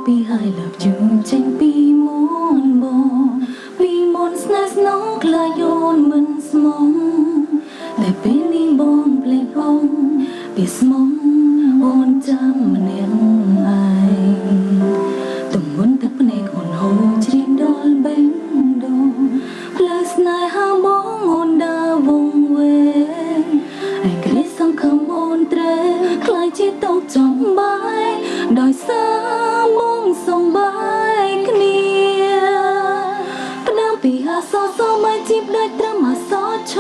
ពីហើយលើកជូនចេញពីមុនបងពីមុនស្នេហ៍ស្នងខ្លាចអូនមិនស្មងតែពេលនេះបងភ្លេចអូនពីស្មងអូនចាំម្នាក់ឯងទំនុនទឹកភ្នែកអូនហូរជ្រាបដល់បេះដូងផ្លូវស្នេហាបងអូនដើរវង្វេងឯគ្រាសង្ឃឹមអូនត្រេខ្លាចជាតោចំបាយដោយសារមកសំបាយគ្នាផ្ដើមពីអាសសមកជីបដូចត្រឹមអាសឈ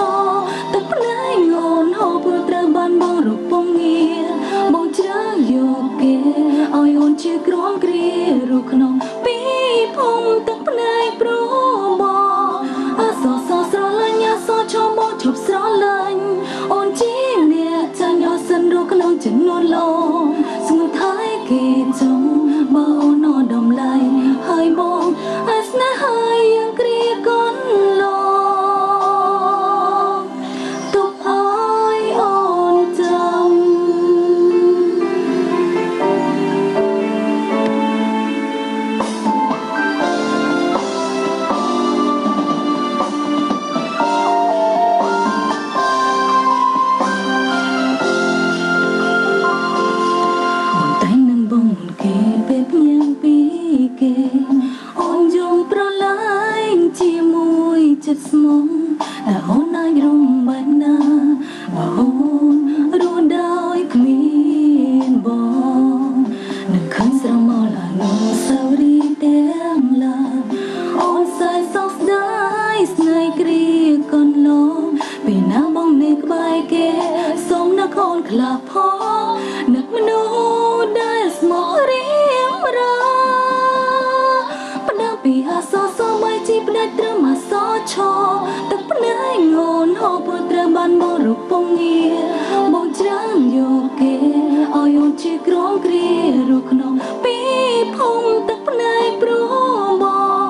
ទឹកភ្នែកអូនហូរព្រោះត្រូវបានបងរពងងារបងជ្រើសយកគេឲ្យអូនជាក្រុមគ្រារូក្នុងពីភូមិទឹកភ្នែកព្រោះបងអាសសស្រលាញ់អាសឈមកជប់ស្រលាញ់អូនជាអ្នកចាញ់អសិនរូក្នុងចំនួនលោស្ងួនថៃគេចង់បើអូនអដំឡៃហើយបងអាស្នេហាយើងគ្រាកូនលោទុកឲ្យអូនចាំអូនយំប្រឡាយជាមួយចិត្តស្មងតែអូនអាចរំបាញ់ណាបើអូនរស់ដោយគ្មានបងនឹងឃើញស្រមោលអនុស្សាវរីយ៍ទាំងឡាយអូនសើចសោកស្ដាយស្នេហ៍គ្រាកូនលោពេលណាបងនៅក្បែរគេសូមនឹកអូនខ្លះផងនឹកមនុស្សដែលស្មោះរៀងរាពីអាសសមកជីផ្ដាច់ត្រឹមអាសឈទឹកភ្នែកអូនហូរព្រោះត្រូវបានបងរពងងារបងជ្រើសយកគេឲ្យអូនជាក្រុមគ្រារូក្នុងពីភូមិទឹកភ្នែកព្រោះបង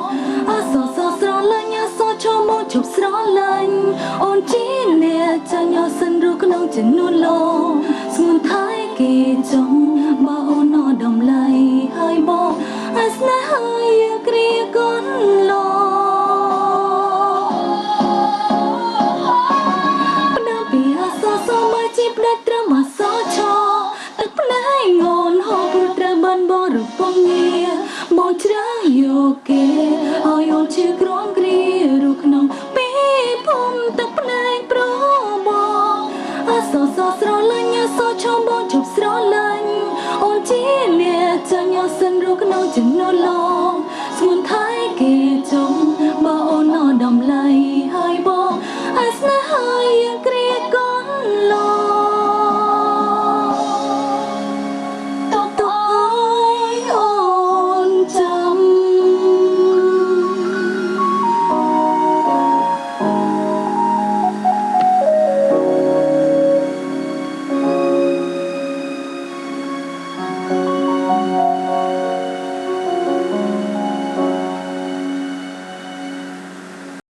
អាសសស្រលាញ់អាសឈមកជប់ស្រលាញ់អូនជាអ្នកចាញ់អសិនរូក្នុងចំនួនលោស្ងួនថៃគេចង់បើអូនអដំឡៃហើយបងអាស្នេហាយើងគ្រាកូនលោផ្ដើមពីអាសសមកជីផ្ដាច់ត្រឹមអាសឈទឹកភ្នែកអូនហូរព្រោះត្រូវបានបងរពងងារបងជ្រើសយកគេឲ្យអូនជាក្រុមគ្រារូក្នុងពីភូមិទឹកភ្នែកព្រោះបងអាសសស្រលាញ់អាសឈបងជប់ស្រលាញ់អូនជាអ្នកចាញ់អសិនរូក្នុងចំនួនលោស្ងួនថៃ